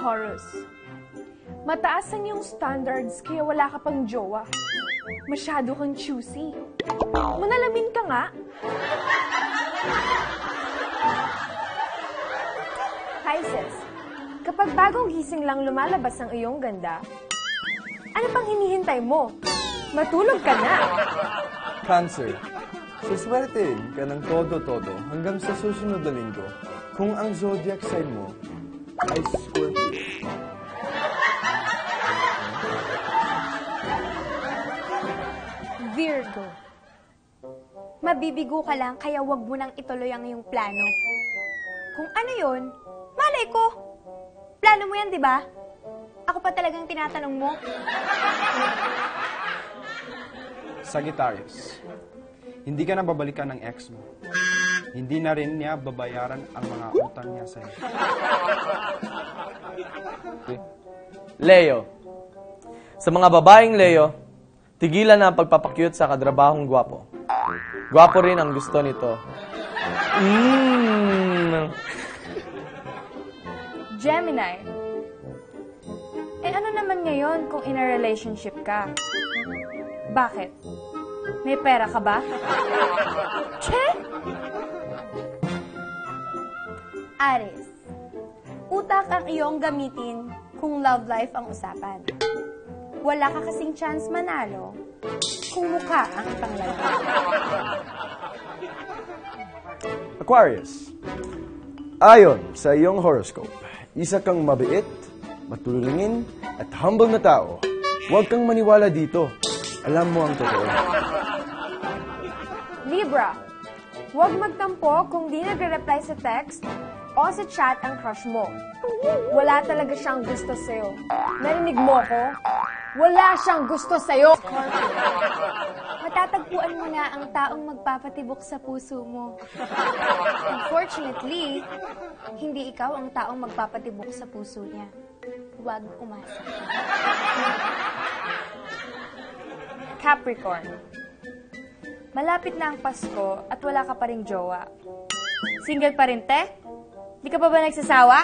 Taurus. Mataas ang iyong standards kaya wala ka pang jowa. Masyado kang choosy. Manalamin ka nga. Pisces, kapag bagong gising lang lumalabas ang iyong ganda, ano pang hinihintay mo? Matulog ka na. Cancer, suswertein ka ng todo-todo hanggang sa susunod na linggo kung ang zodiac sign mo ay Scorpio. Virgo. Mabibigo ka lang kaya wag mo nang ituloy ang iyong plano. Kung ano yun, malay ko. Plano mo yan, di ba? Ako pa talagang tinatanong mo. Sagittarius, hindi ka na babalikan ng ex mo. Hindi na rin niya babayaran ang mga utang niya sa'yo. Leo. Sa mga babaeng Leo, tigilan na ang pagpapakyut sa kadrabahong gwapo. Gwapo rin ang gusto nito. Gemini. Eh ano naman ngayon kung in a relationship ka? Bakit? May pera ka ba? Che? Aries. Utak ang iyong gamitin kung love life ang usapan. Wala ka kasing chance manalo kung mukha ang ipanglalaki. Aquarius, ayon sa iyong horoscope, isa kang mabait, matulungin, at humble na tao. Huwag kang maniwala dito. Alam mo ang totoo. Libra. Huwag magtampo kung di nagre-reply sa text o sa chat ang crush mo. Wala talaga siyang gusto sa'yo. Narinig mo ko? Wala siyang gusto sa'yo. Matatagpuan mo na ang taong magpapatibok sa puso mo. Unfortunately, hindi ikaw ang taong magpapatibok sa puso niya. Huwag umasa. Capricorn. Malapit na ang Pasko at wala ka pa ring jowa. Single pa rin, te? Di ka pa ba nagsasawa?